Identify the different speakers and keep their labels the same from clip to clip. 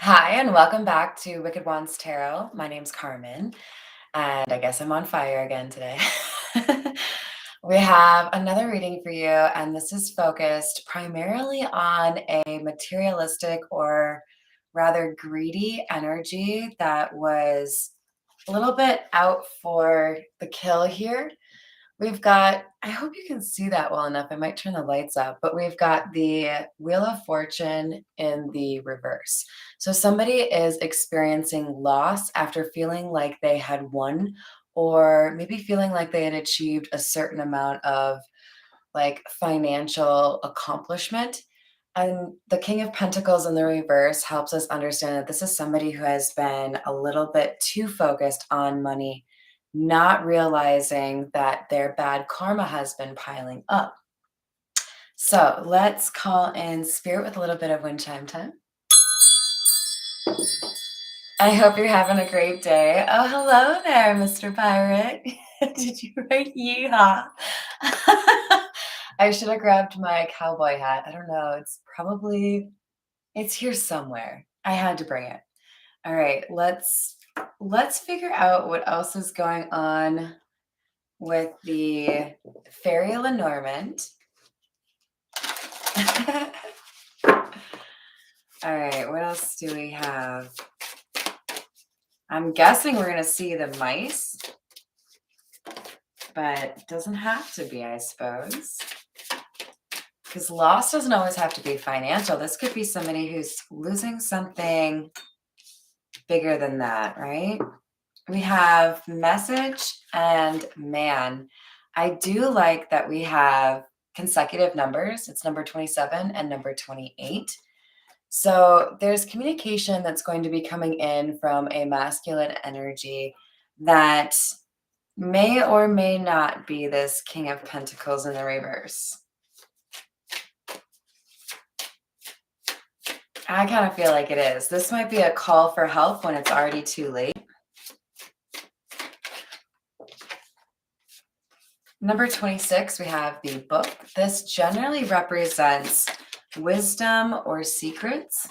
Speaker 1: Hi, and welcome back to Wicked Wands Tarot. My name's Carmen, and I guess I'm on fire again today. We have another reading for you, and this is focused primarily on a materialistic or rather greedy energy that was a little bit out for the kill here. We've got, I hope you can see that well enough. I might turn the lights up, but we've got the Wheel of Fortune in the reverse. So somebody is experiencing loss after feeling like they had won, or maybe feeling like they had achieved a certain amount of like financial accomplishment. And the King of Pentacles in the reverse helps us understand that this is somebody who has been a little bit too focused on money, not realizing that their bad karma has been piling up. So let's call in spirit with a little bit of wind chime time. I hope you're having a great day. Oh, hello there, Mr. Pirate. Did you write yeehaw? I should have grabbed my cowboy hat. I don't know. It's here somewhere. I had to bring it. All right, let's figure out what else is going on with the Fairy Lenormand. All right, what else do we have? I'm guessing we're going to see the mice, but it doesn't have to be, I suppose. Because loss doesn't always have to be financial. This could be somebody who's losing something bigger than that, right? We have message and man. I do like that we have consecutive numbers. It's number 27 and number 28. So there's communication that's going to be coming in from a masculine energy that may or may not be this King of Pentacles in the reverse. I kind of feel like it is. This might be a call for help when it's already too late. Number 26, we have the book. This generally represents wisdom or secrets.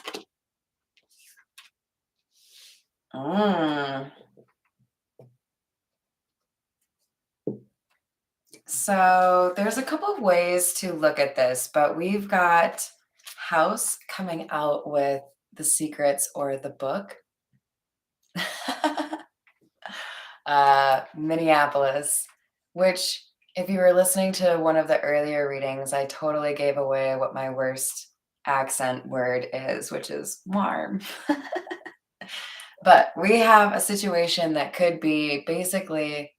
Speaker 1: So there's a couple of ways to look at this, but we've got House coming out with the secrets or the book. Minneapolis, which if you were listening to one of the earlier readings, I totally gave away what my worst accent word is, which is warm. But we have a situation that could be basically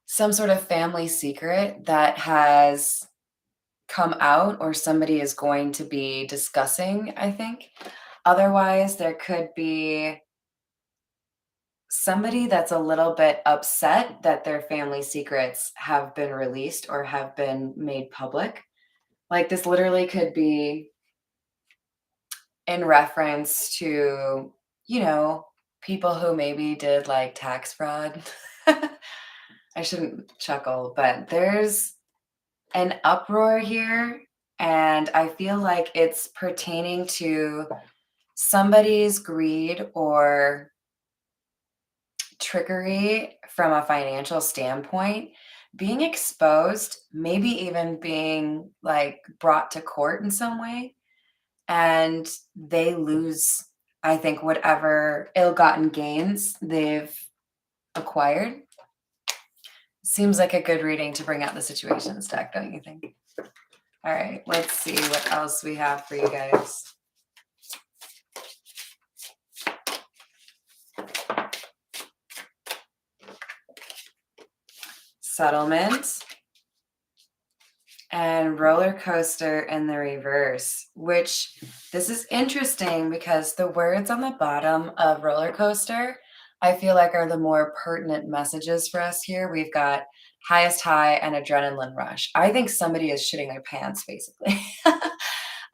Speaker 1: some sort of family secret that has come out or somebody is going to be discussing, I think. Otherwise, there could be somebody that's a little bit upset that their family secrets have been released or have been made public. Like this literally could be in reference to, people who maybe did like tax fraud. I shouldn't chuckle, but there's an uproar here, and I feel like it's pertaining to somebody's greed or trickery from a financial standpoint being exposed, maybe even being like brought to court in some way, and they lose, I think, whatever ill-gotten gains they've acquired. Seems like a good reading to bring out the situation stack, don't you think? All right, let's see what else we have for you guys. Settlement and roller coaster in the reverse, which this is interesting because the words on the bottom of roller coaster, I feel like are the more pertinent messages for us here. We've got highest high and adrenaline rush. I think somebody is shitting their pants, basically.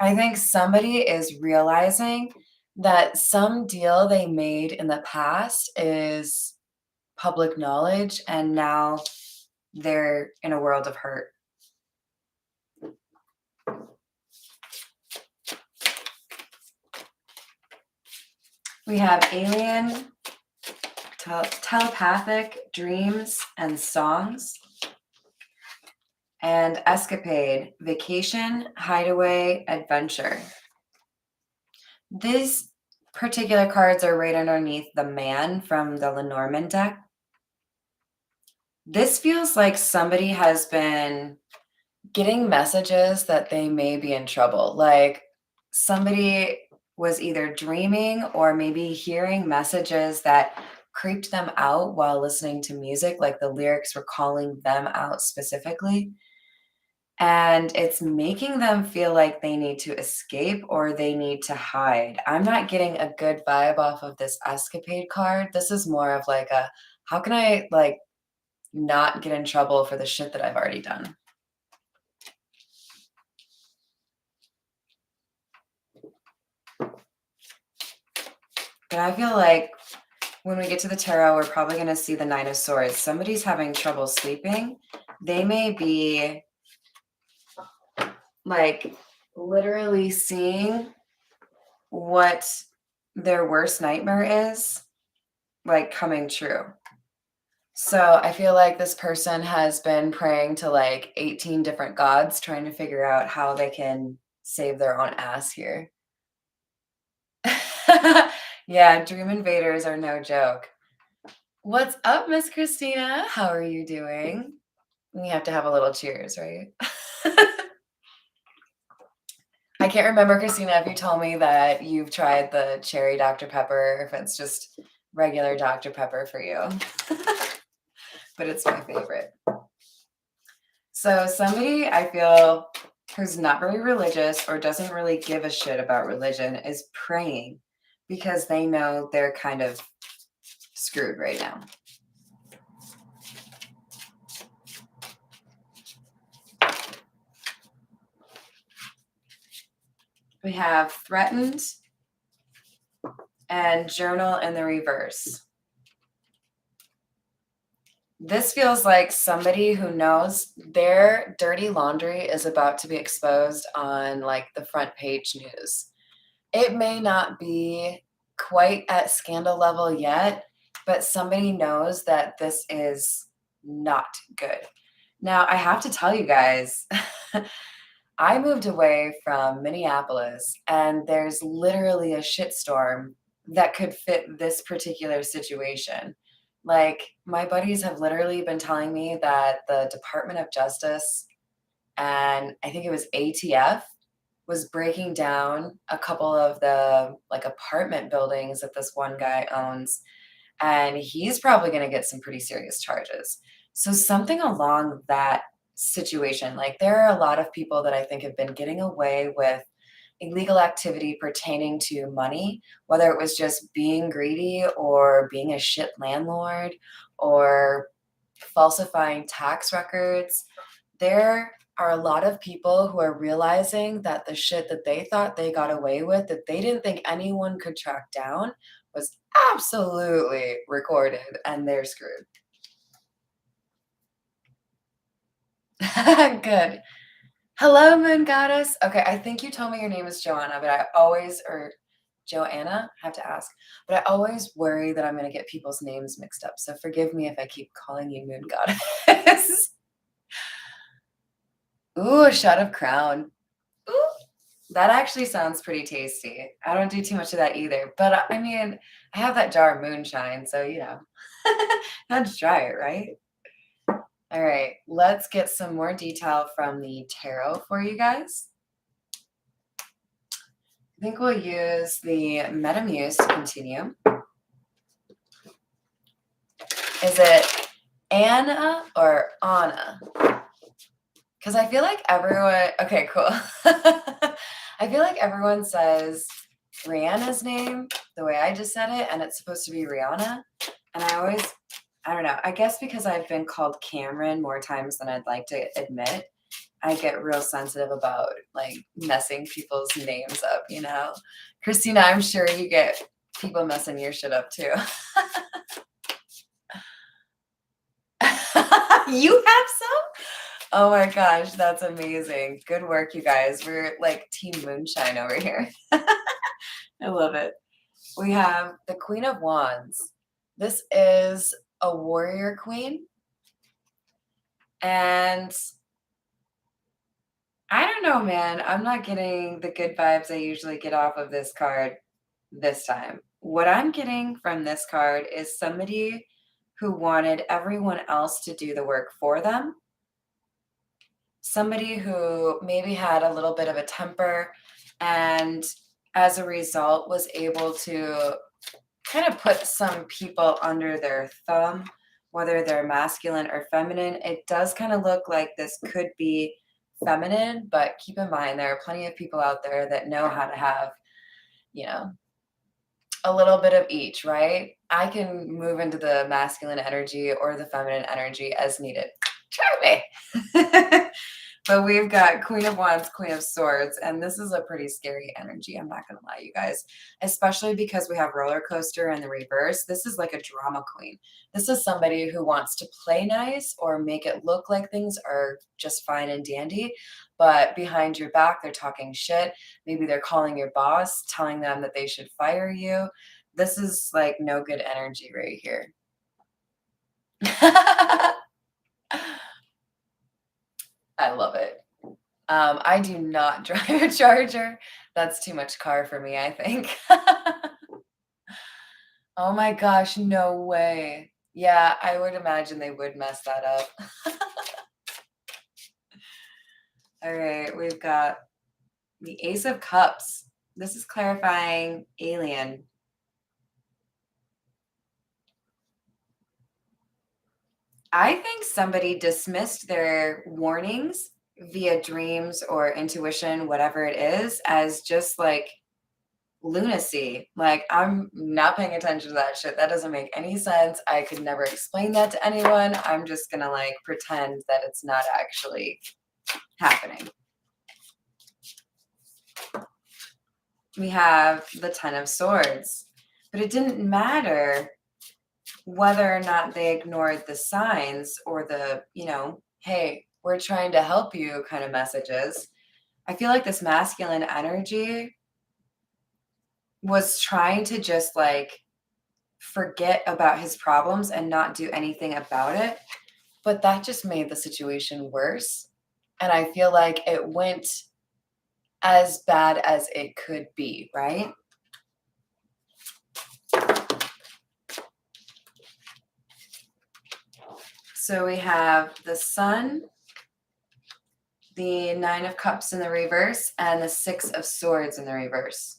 Speaker 1: I think somebody is realizing that some deal they made in the past is public knowledge, and now they're in a world of hurt. We have alien, telepathic, dreams, and songs. And escapade, vacation, hideaway, adventure. These particular cards are right underneath the man from the Lenormand deck. This feels like somebody has been getting messages that they may be in trouble. Like somebody was either dreaming or maybe hearing messages that creeped them out while listening to music, like the lyrics were calling them out specifically. And it's making them feel like they need to escape or they need to hide. I'm not getting a good vibe off of this escapade card. This is more of like a how can I like not get in trouble for the shit that I've already done? But I feel like when we get to the tarot, we're probably going to see the Nine of Swords. Somebody's having trouble sleeping. They may be like literally seeing what their worst nightmare is like coming true. So I feel like this person has been praying to like 18 different gods, trying to figure out how they can save their own ass here. Yeah, dream invaders are no joke. What's up, Miss Christina? How are you doing? We have to have a little cheers, right? I can't remember, Christina, if you told me that you've tried the cherry Dr. Pepper, or if it's just regular Dr. Pepper for you. But it's my favorite. So somebody I feel who's not very religious or doesn't really give a shit about religion is praying because they know they're kind of screwed right now. We have threatened and journal in the reverse. This feels like somebody who knows their dirty laundry is about to be exposed on like the front page news. It may not be quite at scandal level yet, but somebody knows that this is not good. Now, I have to tell you guys, I moved away from Minneapolis, and there's literally a shitstorm that could fit this particular situation. Like, my buddies have literally been telling me that the Department of Justice and I think it was ATF was breaking down a couple of the like apartment buildings that this one guy owns, and he's probably going to get some pretty serious charges. So something along that situation, like there are a lot of people that I think have been getting away with illegal activity pertaining to money, whether it was just being greedy or being a shit landlord or falsifying tax records. There are a lot of people who are realizing that the shit that they thought they got away with, that they didn't think anyone could track down, was absolutely recorded, and they're screwed. Good. Hello, Moon Goddess. Okay, I think you told me your name is Joanna, but I always, or Joanna, I have to ask, but I always worry that I'm going to get people's names mixed up. So forgive me if I keep calling you Moon Goddess. Ooh, a shot of Crown. Ooh, that actually sounds pretty tasty. I don't do too much of that either, but I mean, I have that jar of moonshine, so you know, had to try it, right? All right, let's get some more detail from the tarot for you guys. I think we'll use the Metamuse to continue. Is it Anna or Anna? Because I feel like everyone, okay, cool. I feel like everyone says Rihanna's name the way I just said it, and it's supposed to be Rihanna. And I don't know, I guess because I've been called Cameron more times than I'd like to admit, I get real sensitive about like messing people's names up, you know? Christina, I'm sure you get people messing your shit up too. You have some? Oh my gosh, that's amazing. Good work, you guys. We're like Team Moonshine over here. I love it. We have the Queen of Wands. This is a warrior queen, and I don't know, man. I'm not getting the good vibes I usually get off of this card this time. What I'm getting from this card is somebody who wanted everyone else to do the work for them, somebody who maybe had a little bit of a temper and as a result was able to kind of put some people under their thumb, whether they're masculine or feminine. It does kind of look like this could be feminine, but keep in mind there are plenty of people out there that know how to have, you know, a little bit of each, right? I can move into the masculine energy or the feminine energy as needed. Try me. But we've got Queen of Wands, Queen of Swords, and this is a pretty scary energy. I'm not going to lie, you guys, especially because we have roller coaster in the reverse. This is like a drama queen. This is somebody who wants to play nice or make it look like things are just fine and dandy, but behind your back, they're talking shit. Maybe they're calling your boss, telling them that they should fire you. This is like no good energy right here. I love it. I do not drive a Charger. That's too much car for me, I think. Oh my gosh, no way. Yeah, I would imagine they would mess that up. All right, we've got the Ace of Cups. This is clarifying alien. I think somebody dismissed their warnings via dreams or intuition, whatever it is, as just like lunacy. Like, I'm not paying attention to that shit. That doesn't make any sense. I could never explain that to anyone. I'm just gonna like pretend that it's not actually happening. We have the Ten of Swords, but it didn't matter whether or not they ignored the signs or the, hey, we're trying to help you kind of messages. I feel like this masculine energy was trying to just like forget about his problems and not do anything about it. But that just made the situation worse. And I feel like it went as bad as it could be, right? So we have the Sun, the Nine of Cups in the reverse, and the Six of Swords in the reverse.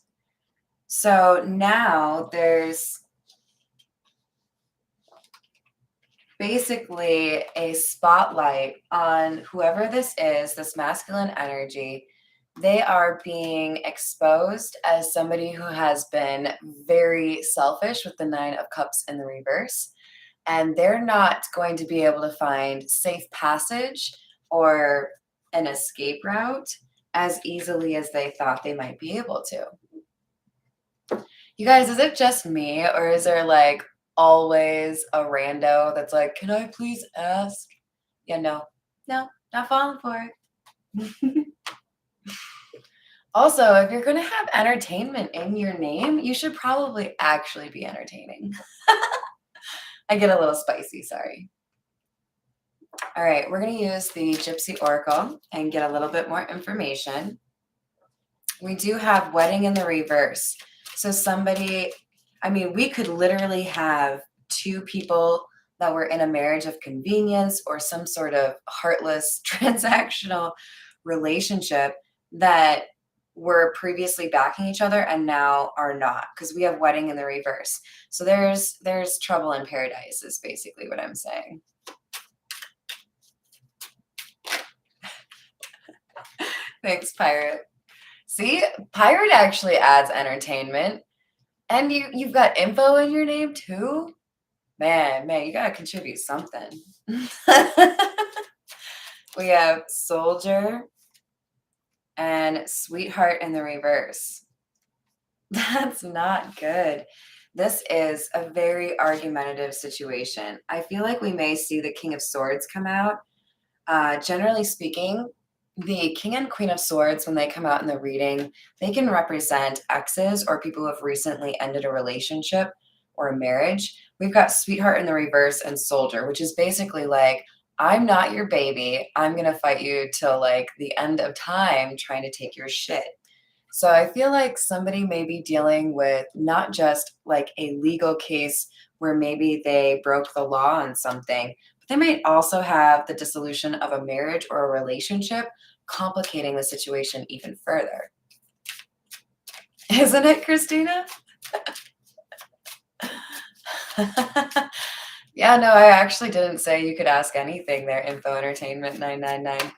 Speaker 1: So now there's basically a spotlight on whoever this is, this masculine energy. They are being exposed as somebody who has been very selfish with the Nine of Cups in the reverse. And they're not going to be able to find safe passage or an escape route as easily as they thought they might be able to. You guys, is it just me, or is there like always a rando that's like, can I please ask? Yeah, no, not falling for it. Also, if you're going to have entertainment in your name, you should probably actually be entertaining. I get a little spicy, sorry. All right, we're going to use the Gypsy Oracle and get a little bit more information. We do have wedding in the reverse. So somebody, we could literally have two people that were in a marriage of convenience or some sort of heartless transactional relationship that were previously backing each other and now are not, because we have wedding in the reverse. So there's trouble in paradise is basically what I'm saying. Thanks, Pirate. See, Pirate actually adds entertainment. And you've got info in your name too? Man, you gotta contribute something. We have Soldier and Sweetheart in the reverse. That's not good. This is a very argumentative situation. I feel like we may see the King of Swords come out. Generally speaking, The King and Queen of Swords, when they come out in the reading, they can represent exes or people who have recently ended a relationship or a marriage. We've got Sweetheart in the reverse and Soldier, which is basically like, I'm not your baby. I'm going to fight you till like the end of time trying to take your shit. So I feel like somebody may be dealing with not just like a legal case where maybe they broke the law on something, but they might also have the dissolution of a marriage or a relationship, complicating the situation even further. Isn't it, Christina? Yeah, no, I actually didn't say you could ask anything there, Info Entertainment 999.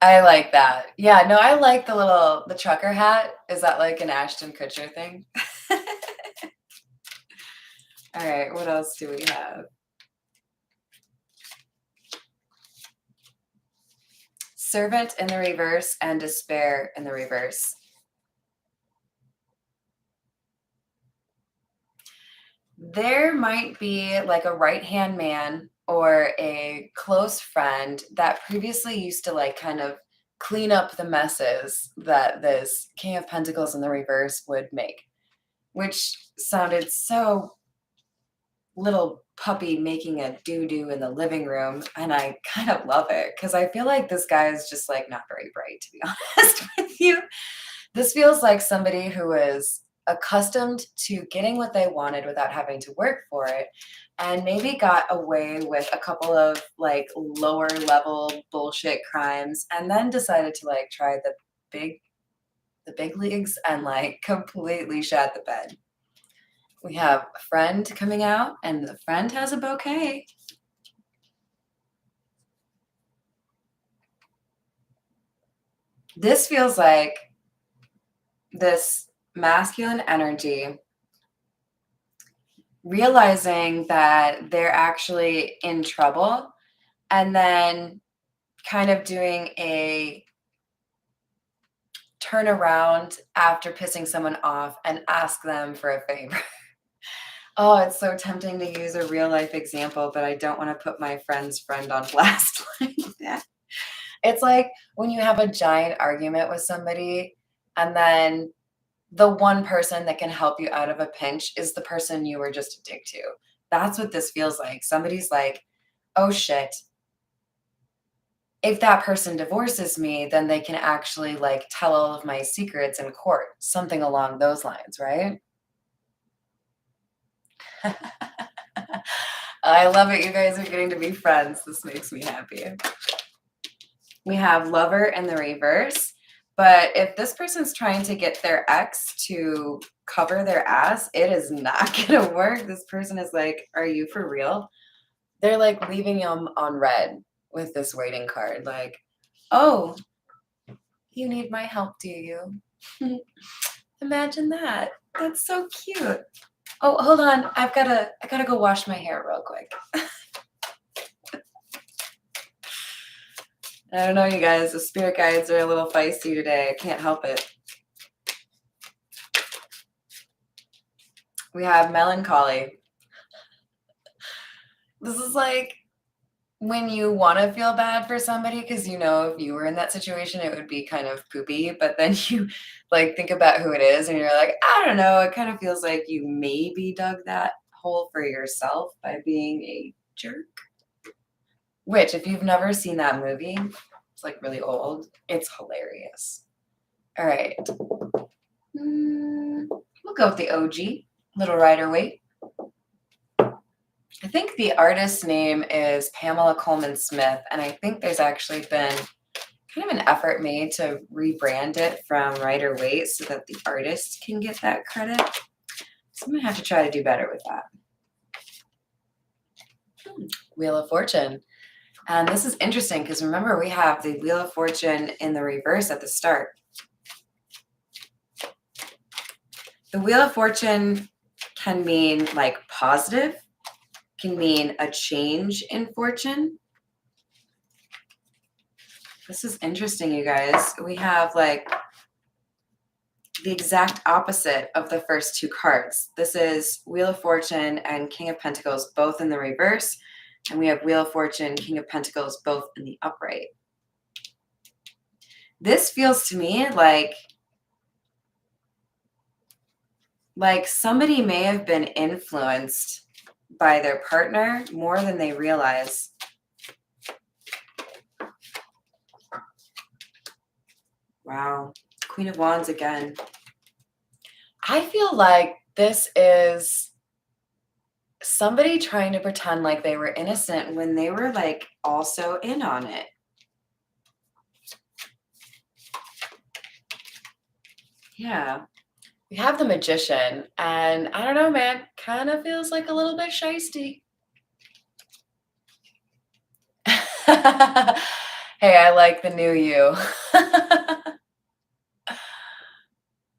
Speaker 1: I like that. Yeah, no, I like the trucker hat. Is that like an Ashton Kutcher thing? All right, what else do we have? Servant in the reverse and despair in the reverse. There might be like a right-hand man or a close friend that previously used to like kind of clean up the messes that this King of Pentacles in the reverse would make, which sounded so little puppy making a doo-doo in the living room, and I kind of love it because I feel like this guy is just like not very bright, to be honest with you. This feels like somebody who is accustomed to getting what they wanted without having to work for it, and maybe got away with a couple of like lower level bullshit crimes and then decided to like try big the big leagues and like completely shat the bed. We have a friend coming out, and the friend has a bouquet. This feels like this masculine energy realizing that they're actually in trouble and then kind of doing a turnaround after pissing someone off and ask them for a favor. Oh, it's so tempting to use a real life example, but I don't want to put my friend's friend on blast like that. It's like when you have a giant argument with somebody and then the one person that can help you out of a pinch is the person you were just a dick to. That's what this feels like. Somebody's like, oh shit, if that person divorces me, then they can actually like tell all of my secrets in court, something along those lines, right? I love it. You guys are getting to be friends. This makes me happy. We have lover in the reverse. But if this person's trying to get their ex to cover their ass, it is not going to work. This person is like, are you for real? They're like leaving them on red with this waiting card. Like, oh, you need my help, do you? Imagine that. That's so cute. Oh, hold on. I gotta go wash my hair real quick. I don't know, you guys. The spirit guides are a little feisty today. I can't help it. We have melancholy. This is like when you want to feel bad for somebody because you know if you were in that situation, it would be kind of poopy. But then you like think about who it is and you're like, I don't know. It kind of feels like you maybe dug that hole for yourself by being a jerk. Which, if you've never seen that movie, it's like really old. It's hilarious. All right. We'll go with the OG, Little Rider Waite. I think the artist's name is Pamela Coleman Smith, and I think there's actually been kind of an effort made to rebrand it from Rider Waite so that the artist can get that credit. So I'm going to have to try to do better with that. Wheel of Fortune. And this is interesting because remember, we have the Wheel of Fortune in the reverse at the start. The Wheel of Fortune can mean like positive, can mean a change in fortune. This is interesting, you guys. We have like the exact opposite of the first two cards. This is Wheel of Fortune and King of Pentacles, both in the reverse. And we have Wheel of Fortune, King of Pentacles, both in the upright. This feels to me like somebody may have been influenced by their partner more than they realize. Wow. Queen of Wands again. I feel like this is somebody trying to pretend like they were innocent when they were like also in on it. Yeah. We have the Magician, and I don't know, man, kind of feels like a little bit shisty. Hey, I like the new you.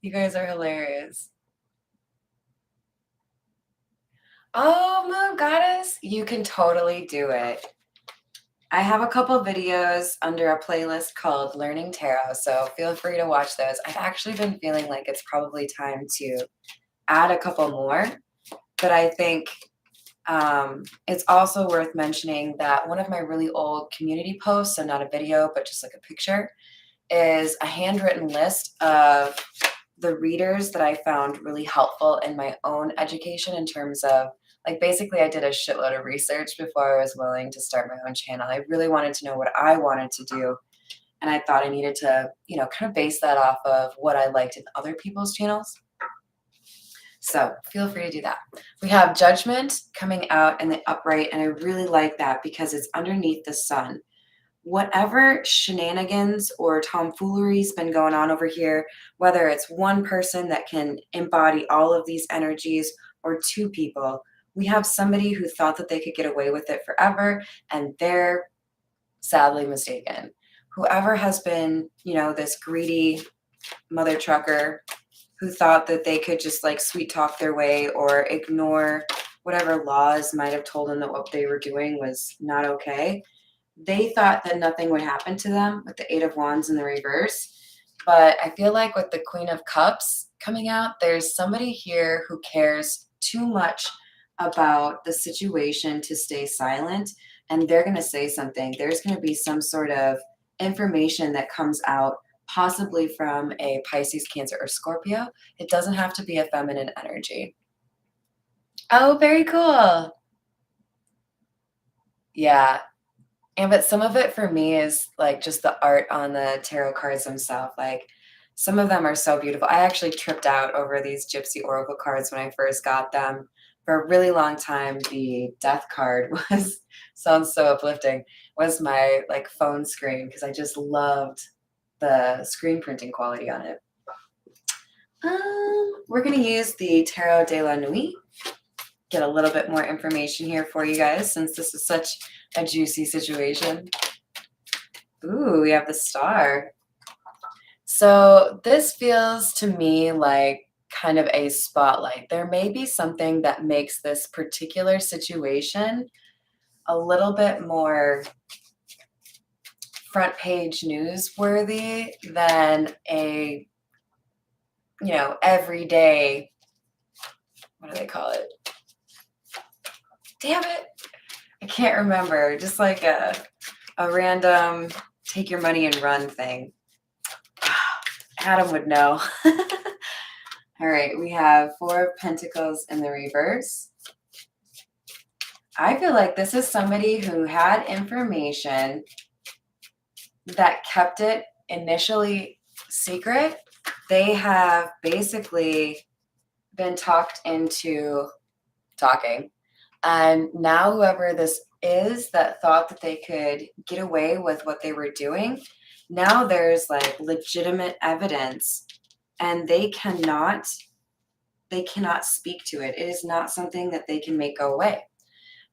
Speaker 1: You guys are hilarious. Oh, Moon Goddess, you can totally do it. I have a couple videos under a playlist called Learning Tarot, so feel free to watch those. I've actually been feeling like it's probably time to add a couple more, but I think it's also worth mentioning that one of my really old community posts, so not a video, but just like a picture, is a handwritten list of the readers that I found really helpful in my own education in terms of like basically I did a shitload of research before I was willing to start my own channel. I really wanted to know what I wanted to do. And I thought I needed to, kind of base that off of what I liked in other people's channels. So feel free to do that. We have Judgment coming out in the upright, and I really like that because it's underneath the sun. Whatever shenanigans or tomfoolery's been going on over here, whether it's one person that can embody all of these energies or two people, we have somebody who thought that they could get away with it forever, and they're sadly mistaken. Whoever has been, this greedy mother trucker who thought that they could just like sweet talk their way or ignore whatever laws might have told them that what they were doing was not okay. They thought that nothing would happen to them with the Eight of Wands in the reverse. But I feel like with the Queen of Cups coming out, there's somebody here who cares too much about the situation to stay silent. And they're going to say something. There's going to be some sort of information that comes out, possibly from a Pisces, Cancer, or Scorpio. It doesn't have to be a feminine energy. Oh, very cool. Yeah. But some of it for me is like just the art on the tarot cards themselves. Like some of them are so beautiful. I actually tripped out over these Gypsy Oracle cards when I first got them. For a really long time, the death card was sounds so uplifting. Was my like phone screen because I just loved the screen printing quality on it. We're gonna use the Tarot de la Nuit. Get a little bit more information here for you guys since this is such a juicy situation. Ooh, we have the Star. So this feels to me like kind of a spotlight. There may be something that makes this particular situation a little bit more front page newsworthy than a, everyday, what do they call it? Damn it. I can't remember. Just like a random take your money and run thing. Adam would know. All right, we have Four of Pentacles in the reverse. I feel like this is somebody who had information that kept it initially secret. They have basically been talked into talking. And now whoever this is that thought that they could get away with what they were doing, now there's like legitimate evidence and they cannot speak to it. It is not something that they can make go away.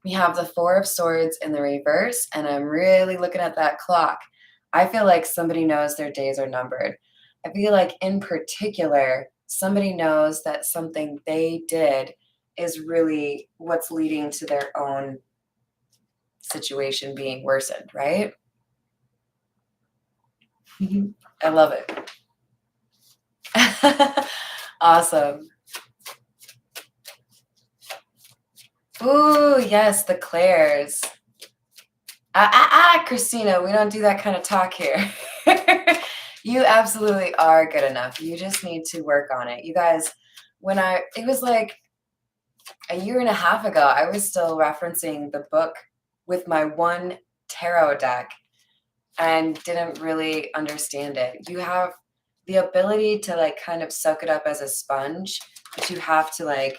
Speaker 1: We have the Four of Swords in the reverse, and I'm really looking at that clock. I feel like somebody knows their days are numbered. I feel like in particular, somebody knows that something they did is really what's leading to their own situation being worsened, right? I love it. Awesome. Ooh, yes, the Clairs. Christina, we don't do that kind of talk here. You absolutely are good enough. You just need to work on it. You guys, it was like a year and a half ago, I was still referencing the book with my one tarot deck and didn't really understand it. You have the ability to like kind of soak it up as a sponge, but you have to like,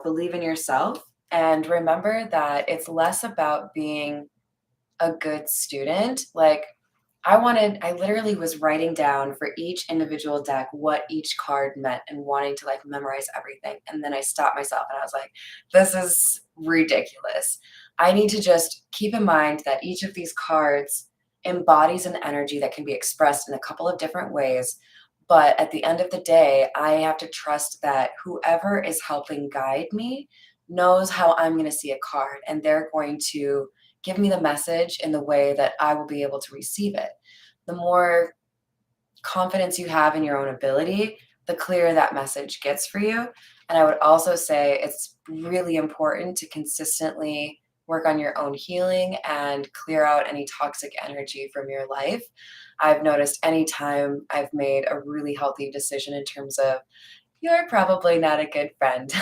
Speaker 1: believe in yourself and remember that it's less about being a good student. Like I literally was writing down for each individual deck what each card meant and wanting to like memorize everything. And then I stopped myself and I was like, this is ridiculous. I need to just keep in mind that each of these cards embodies an energy that can be expressed in a couple of different ways. But at the end of the day, I have to trust that whoever is helping guide me knows how I'm going to see a card and they're going to give me the message in the way that I will be able to receive it. The more confidence you have in your own ability, the clearer that message gets for you. And I would also say it's really important to consistently work on your own healing and clear out any toxic energy from your life. I've noticed anytime I've made a really healthy decision in terms of, you're probably not a good friend,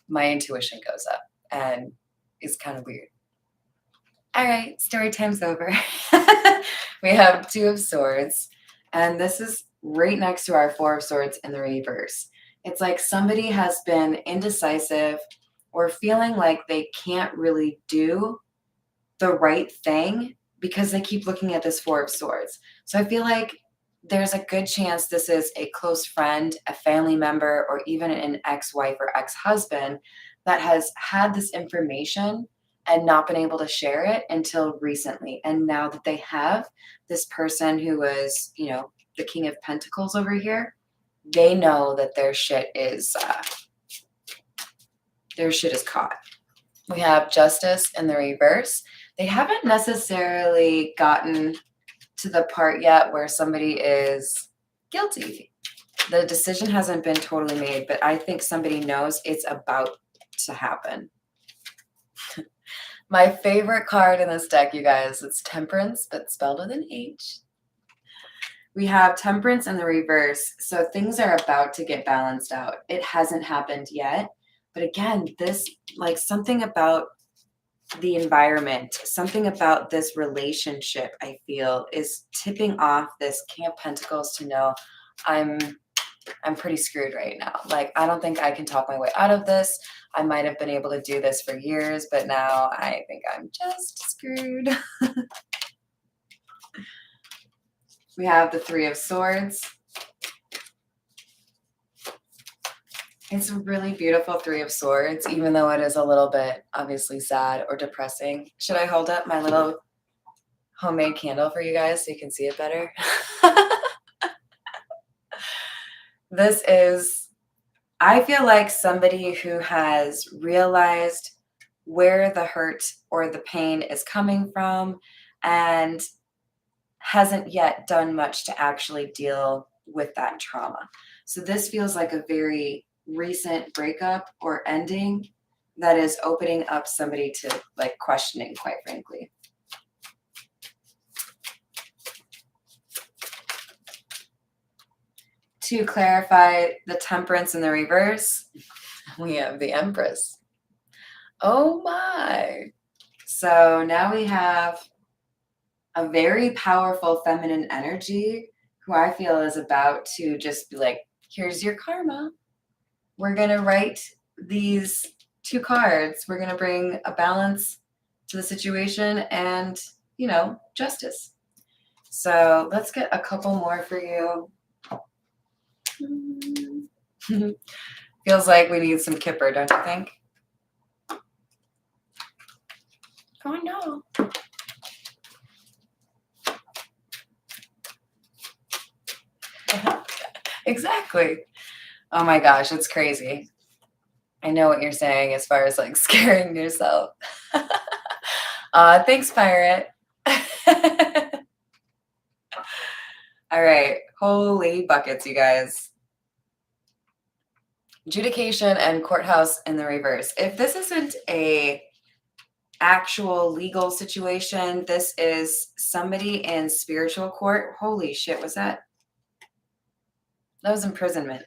Speaker 1: my intuition goes up and it's kind of weird. All right, story time's over. We have Two of Swords, and this is right next to our Four of Swords in the reverse. It's like somebody has been indecisive or feeling like they can't really do the right thing because they keep looking at this Four of Swords. So I feel like there's a good chance this is a close friend, a family member, or even an ex-wife or ex-husband that has had this information and not been able to share it until recently. And now that they have, this person who was, the King of Pentacles over here, they know that their shit is caught. We have Justice in the reverse. They haven't necessarily gotten to the part yet where somebody is guilty. The decision hasn't been totally made, but I think somebody knows it's about to happen. My favorite card in this deck, you guys, it's Temperance, but spelled with an H. We have Temperance in the reverse, so things are about to get balanced out. It hasn't happened yet, but again, this, like, something about the environment, something about this relationship, I feel, is tipping off this King of Pentacles to know I'm pretty screwed right now. Like, I don't think I can talk my way out of this. I might have been able to do this for years, but now I think I'm just screwed. We have the Three of Swords. It's a really beautiful Three of Swords, even though it is a little bit obviously sad or depressing. Should I hold up my little homemade candle for you guys so you can see it better? This is, I feel like somebody who has realized where the hurt or the pain is coming from and hasn't yet done much to actually deal with that trauma. So this feels like a very recent breakup or ending that is opening up somebody to like questioning, quite frankly. To clarify the Temperance in the reverse, we have the Empress. Oh my. So now we have a very powerful feminine energy who I feel is about to just be like, here's your karma. We're going to write these two cards. We're going to bring a balance to the situation and, justice. So let's get a couple more for you. Feels like we need some kipper, don't you think? Oh, no. Exactly. Oh my gosh, it's crazy. I know what you're saying as far as like scaring yourself. Thanks, Pirate. All right. Holy buckets, you guys. Adjudication and courthouse in the reverse. If this isn't a actual legal situation. This is somebody in spiritual court. Holy shit, was that? That was imprisonment.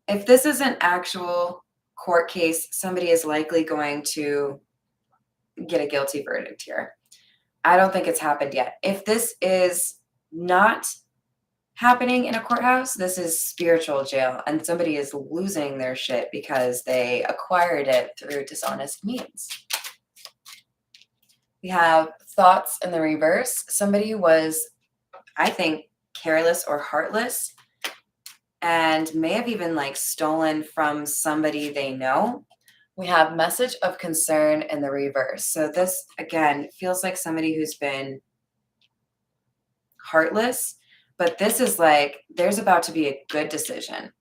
Speaker 1: If this is an actual court case, somebody is likely going to get a guilty verdict here. I don't think it's happened yet. If this is not happening in a courthouse, this is spiritual jail, and somebody is losing their shit because they acquired it through dishonest means. We have thoughts in the reverse. Somebody was, I think, careless or heartless and may have even like stolen from somebody they know. We have message of concern in the reverse. So this, again, feels like somebody who's been heartless, but this is like there's about to be a good decision.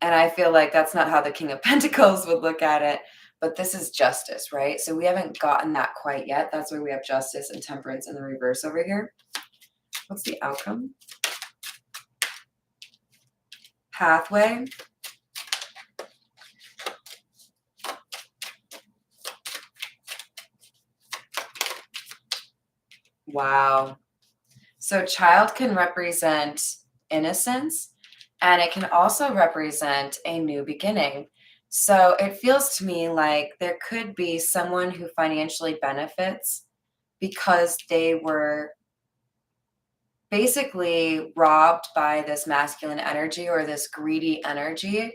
Speaker 1: And I feel like that's not how the King of Pentacles would look at it, but this is justice, right? So we haven't gotten that quite yet. That's why we have justice and temperance in the reverse over here. What's the outcome? Pathway. Wow. So child can represent innocence, and it can also represent a new beginning. So it feels to me like there could be someone who financially benefits because they were basically robbed by this masculine energy or this greedy energy.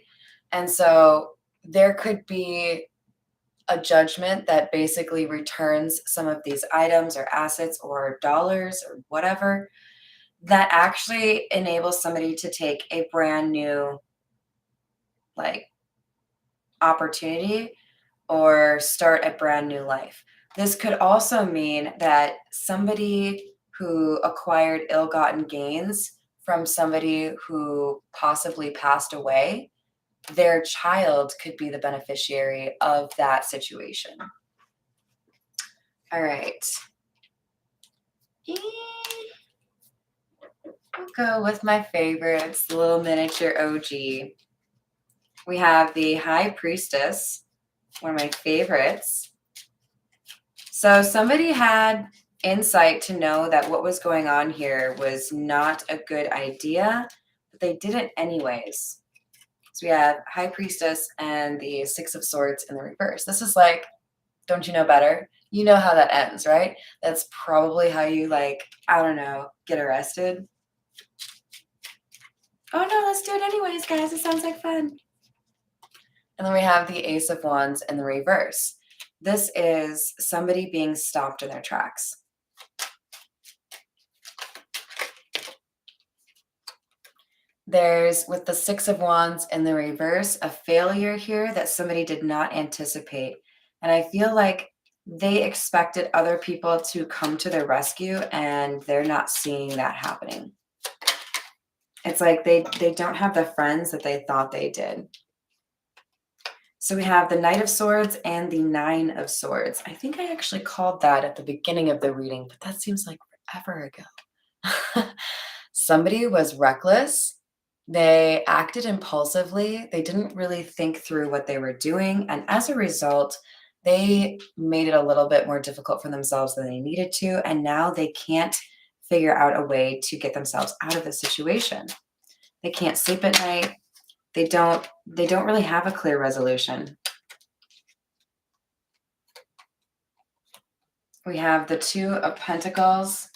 Speaker 1: And so there could be a judgment that basically returns some of these items or assets or dollars or whatever that actually enables somebody to take a brand new like opportunity or start a brand new life. This could also mean that somebody who acquired ill-gotten gains from somebody who possibly passed away, their child could be the beneficiary of that situation. All right. I'll go with my favorites, the little miniature OG. We have the High Priestess, one of my favorites. So somebody had insight to know that what was going on here was not a good idea, but they did it anyways. So we have High Priestess and the Six of Swords in the reverse. This is like, don't you know better? You know how that ends, right? That's probably how you like, I don't know, get arrested. Oh no, let's do it anyways, guys. It sounds like fun. And then we have the Ace of Wands in the reverse. This is somebody being stopped in their tracks. There's, with the Six of Wands in the reverse, a failure here that somebody did not anticipate. And I feel like they expected other people to come to their rescue, and they're not seeing that happening. It's like they don't have the friends that they thought they did. So we have the Knight of Swords and the Nine of Swords. I think I actually called that at the beginning of the reading, but that seems like forever ago. Somebody was reckless. They acted impulsively. They didn't really think through what they were doing. And as a result, they made it a little bit more difficult for themselves than they needed to. And now they can't figure out a way to get themselves out of the situation. They can't sleep at night. They don't really have a clear resolution. We have the Two of Pentacles,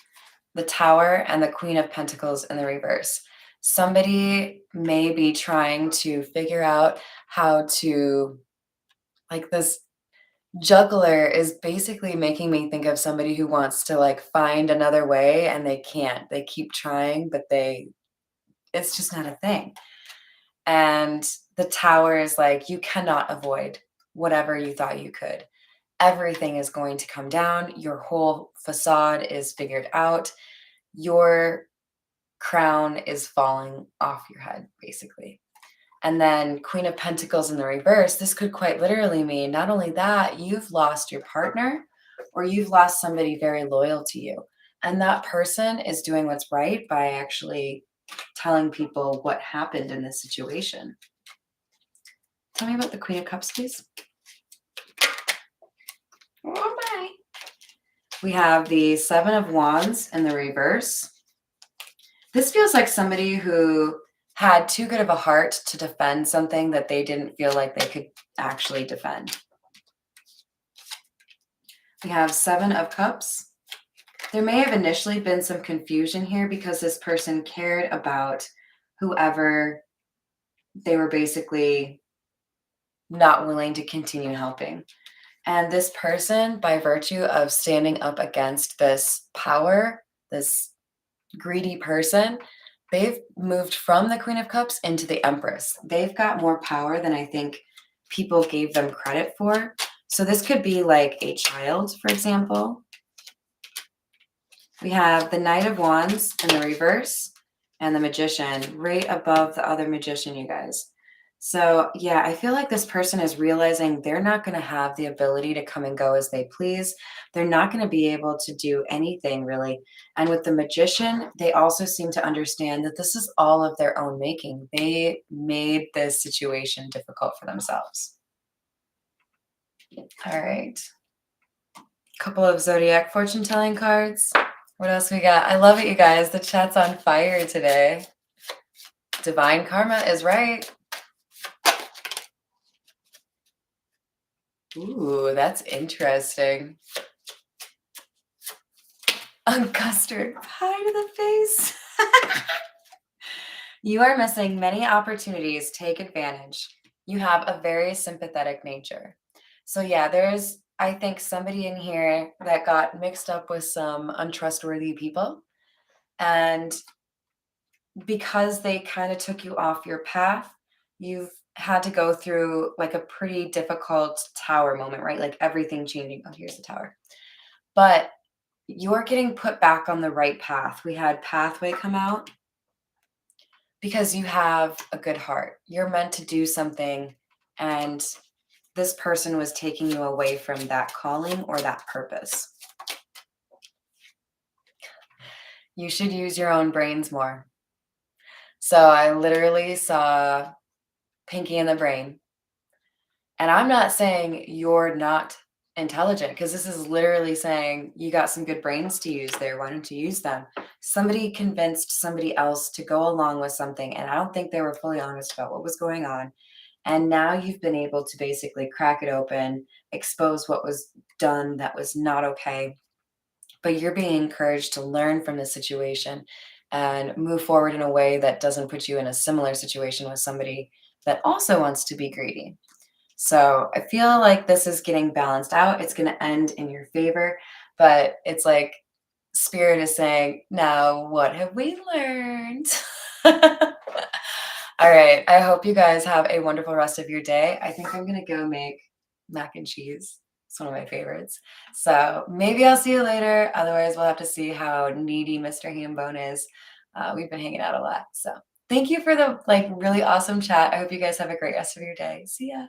Speaker 1: the Tower, and the Queen of Pentacles in the reverse. Somebody may be trying to figure out how to, like, this juggler is basically making me think of somebody who wants to like find another way and they can't. They keep trying, but it's just not a thing. And the Tower is like, you cannot avoid whatever you thought you could. Everything is going to come down. Your whole facade is figured out. Your crown is falling off your head, basically. And then Queen of Pentacles in the reverse, this could quite literally mean not only that, you've lost your partner or you've lost somebody very loyal to you. And that person is doing what's right by actually telling people what happened in this situation. Tell me about the Queen of Cups, please. We have the Seven of Wands in the reverse. This feels like somebody who had too good of a heart to defend something that they didn't feel like they could actually defend. We have Seven of Cups. There may have initially been some confusion here because this person cared about whoever they were basically not willing to continue helping. And this person, by virtue of standing up against this power, this greedy person, they've moved from the Queen of Cups into the Empress. They've got more power than I think people gave them credit for. So this could be like a child, for example. We have the Knight of Wands in the reverse and the Magician right above the other Magician, you guys. So yeah, I feel like this person is realizing they're not going to have the ability to come and go as they please. They're not going to be able to do anything really. And with the Magician, they also seem to understand that this is all of their own making. They made this situation difficult for themselves. All right. Couple of zodiac fortune telling cards. What else we got? I love it, you guys. The chat's on fire today. Divine karma is right. Ooh, that's interesting. A custard pie to the face. You are missing many opportunities. Take advantage. You have a very sympathetic nature. So yeah, there's, I think, somebody in here that got mixed up with some untrustworthy people. And because they kind of took you off your path, you've had to go through like a pretty difficult tower moment, right? Like everything changing. Oh, here's the tower. But you're getting put back on the right path. We had pathway come out because you have a good heart. You're meant to do something, and this person was taking you away from that calling or that purpose. You should use your own brains more. So I literally saw Pinky in the Brain. And I'm not saying you're not intelligent, because this is literally saying you got some good brains to use there. Why don't you use them? Somebody convinced somebody else to go along with something, and I don't think they were fully honest about what was going on. And now you've been able to basically crack it open, expose what was done that was not okay. But you're being encouraged to learn from the situation and move forward in a way that doesn't put you in a similar situation with somebody that also wants to be greedy. So I feel like this is getting balanced out. It's going to end in your favor, but it's like spirit is saying, now what have we learned? All right. I hope you guys have a wonderful rest of your day. I think I'm going to go make mac and cheese. It's one of my favorites. So maybe I'll see you later. Otherwise, we'll have to see how needy Mr. Hambone is. We've been hanging out a lot. So thank you for the like really awesome chat. I hope you guys have a great rest of your day. See ya.